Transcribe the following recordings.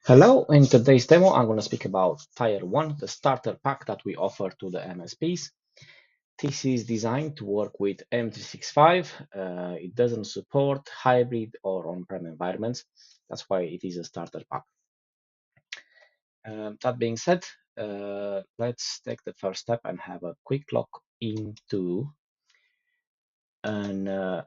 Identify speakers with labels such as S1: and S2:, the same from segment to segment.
S1: Hello, in today's demo, I'm going to speak about Tier 1, the starter pack that we offer to the MSPs. This is designed to work with M365. It doesn't support hybrid or on-prem environments. That's why it is a starter pack. That being said, let's take the first step and have a quick look into an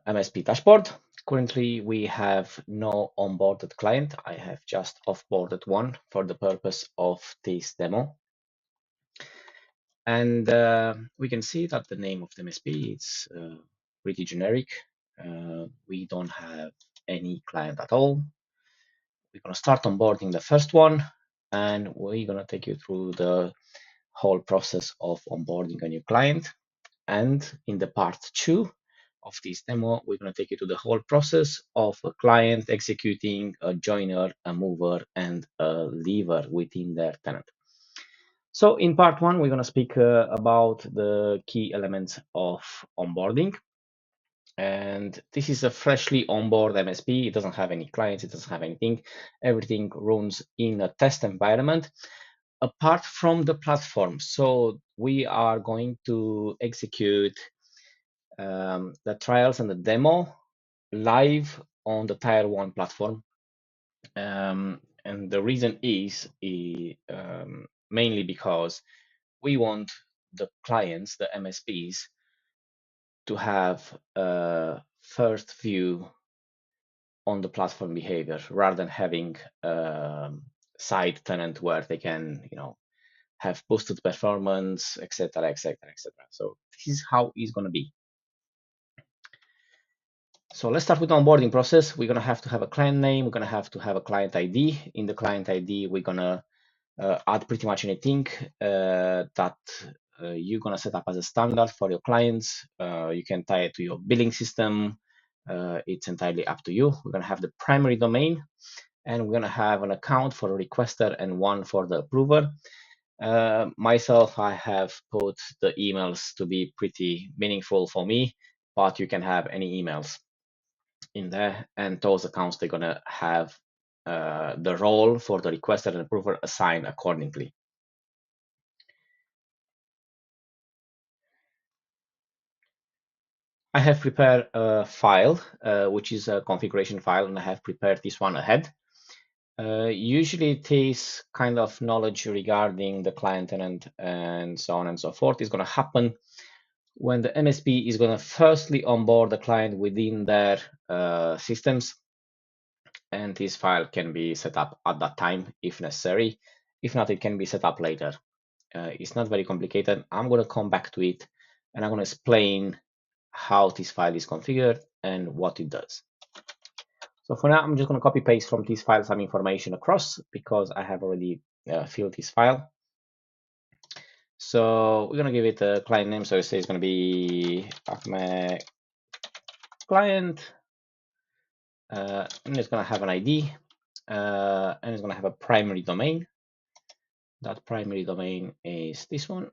S1: MSP dashboard. Currently, we have no onboarded client. I have just offboarded one for the purpose of this demo. And we can see that the name of the MSP is pretty generic. We don't have any client at all. We're going to start onboarding the first one, and we're going to take you through the whole process of onboarding a new client. And in the part 2 of this demo, we're going to take you to the whole process of a client executing a joiner, a mover, and a leaver within their tenant. So in part 1, we're going to speak about the key elements of onboarding. And this is a freshly onboard MSP. It doesn't have any clients. It doesn't have anything. Everything runs in a test environment apart from the platform. So we are going to execute the trials and the demo live on the Tier 1 platform. And the reason is mainly because we want the clients, the MSPs, to have a first view on the platform behavior rather than having a side tenant where they can, have boosted performance, etc., etc., etc. So this is how it's going to be. So let's start with the onboarding process. We're going to have a client name. We're going to have a client ID. In the client ID, we're going to add pretty much anything that you're going to set up as a standard for your clients. You can tie it to your billing system. It's entirely up to you. We're going to have the primary domain, and we're going to have an account for a requester and one for the approver. Myself, I have put the emails to be pretty meaningful for me, but you can have any emails in there, and those accounts, they're going to have the role for the requester and approver assigned accordingly. I have prepared a file, which is a configuration file, and I have prepared this one ahead. Usually this kind of knowledge regarding the client tenant and so on and so forth is going to happen when the MSP is going to firstly onboard the client within their systems, and this file can be set up at that time if necessary. If not, it can be set up later. It's not very complicated. I'm going to come back to it, and I'm going to explain how this file is configured and what it does. So for now, I'm just going to copy paste from this file some information across because I have already filled this file. So we're going to give it a client name. So it says it's going to be Ahmed client, and it's going to have an ID, and it's going to have a primary domain. That primary domain is this one.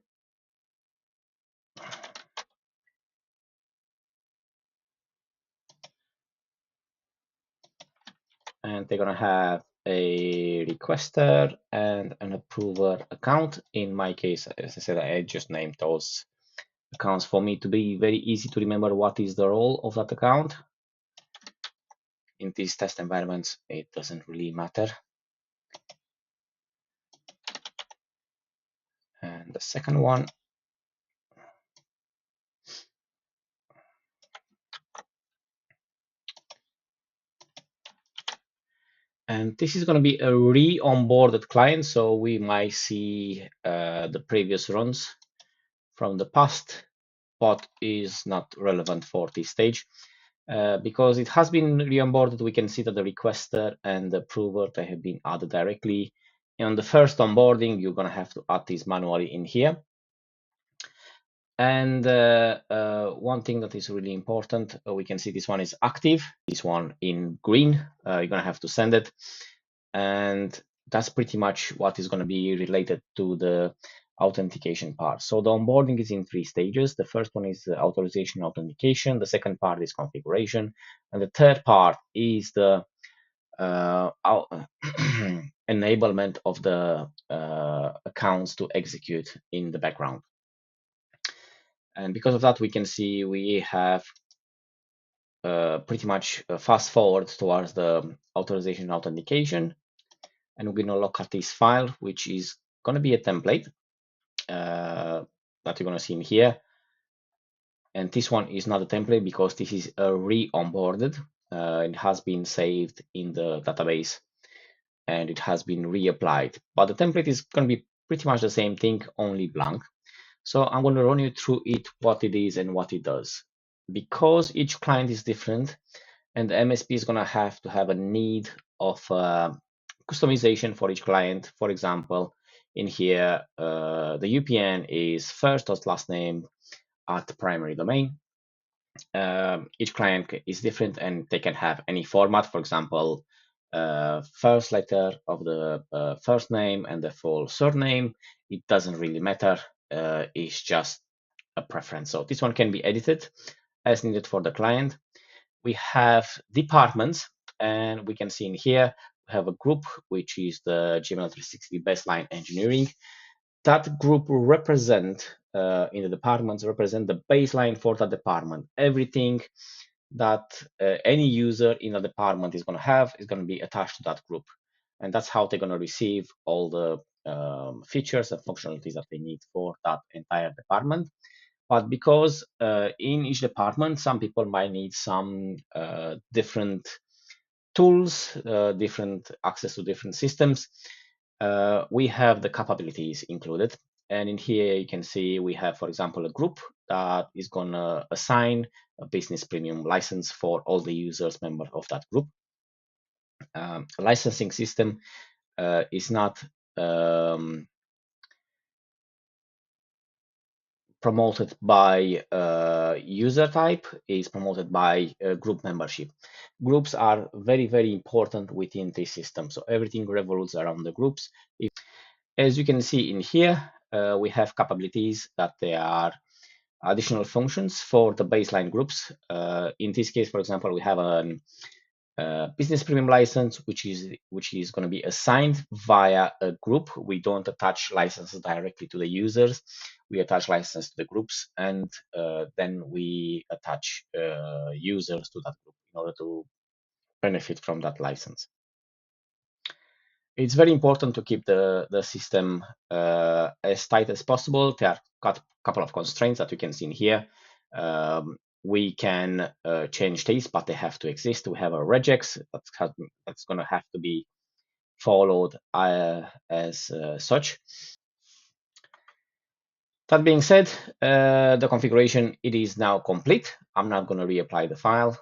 S1: And they're going to have a requester and an approver account. In my case, as I said, I just named those accounts for me to be very easy to remember what is the role of that account. In these test environments, it doesn't really matter. And the second one, and this is going to be a re-onboarded client, so we might see the previous runs from the past, but is not relevant for this stage. Because it has been re-onboarded, we can see that the requester and the approver, they have been added directly. And on the first onboarding, you're going to have to add this manually in here. And one thing that is really important, we can see this one is active, this one in green. You're going to have to send it. And that's pretty much what is going to be related to the authentication part. So the onboarding is in 3 stages. The first one is the authorization authentication. The second part is configuration. And the third part is the enablement of the accounts to execute in the background. And because of that, we can see we have pretty much fast forward towards the authorization and authentication. And we're going to look at this file, which is going to be a template that you're going to see in here. And this one is not a template because this is a re-onboarded. It has been saved in the database and it has been reapplied. But the template is going to be pretty much the same thing, only blank. So I'm going to run you through it, what it is and what it does. Because each client is different and the MSP is going to have a need of customization for each client. For example, in here, the UPN is first or last name at the primary domain. Each client is different and they can have any format. For example, first letter of the first name and the full surname. It doesn't really matter. It's just a preference. So this one can be edited as needed for the client. We have departments, and we can see in here we have a group, which is the GML 360 baseline engineering. That group represent in the departments represent the baseline for that department. Everything that any user in a department is going to have is going to be attached to that group, and that's how they're going to receive all the features and functionalities that they need for that entire department. But because in each department, some people might need some different tools, different access to different systems, we have the capabilities included. And in here, you can see we have, for example, a group that is going to assign a business premium license for all the users, members of that group. A licensing system is not promoted by user type, is promoted by group membership. Groups are very, very important within this system. So everything revolves around the groups. As you can see in here, we have capabilities that they are additional functions for the baseline groups. In this case, for example, we have a business premium license, which is going to be assigned via a group. We don't attach licenses directly to the users. We attach licenses to the groups, and then we attach users to that group in order to benefit from that license. It's very important to keep the system as tight as possible. There are a couple of constraints that you can see in here. We can change these, but they have to exist. We have a regex that's going to have to be followed as such. That being said, the configuration, it is now complete. I'm not going to reapply the file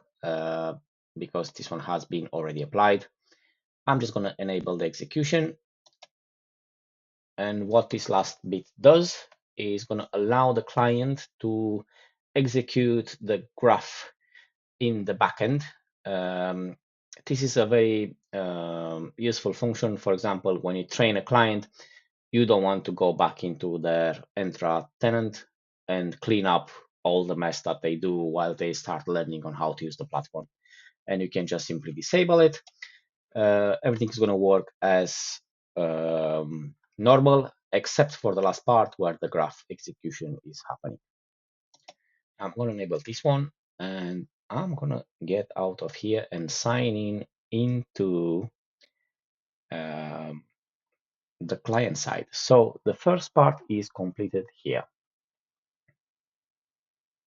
S1: because this one has been already applied. I'm just going to enable the execution. And what this last bit does is going to allow the client to execute the graph in the backend. This is a very useful function. For example, when you train a client, you don't want to go back into their Entra tenant and clean up all the mess that they do while they start learning on how to use the platform. And you can just simply disable it. Everything is going to work as normal, except for the last part where the graph execution is happening. I'm going to enable this one, and I'm going to get out of here and sign in into the client side. So the first part is completed here.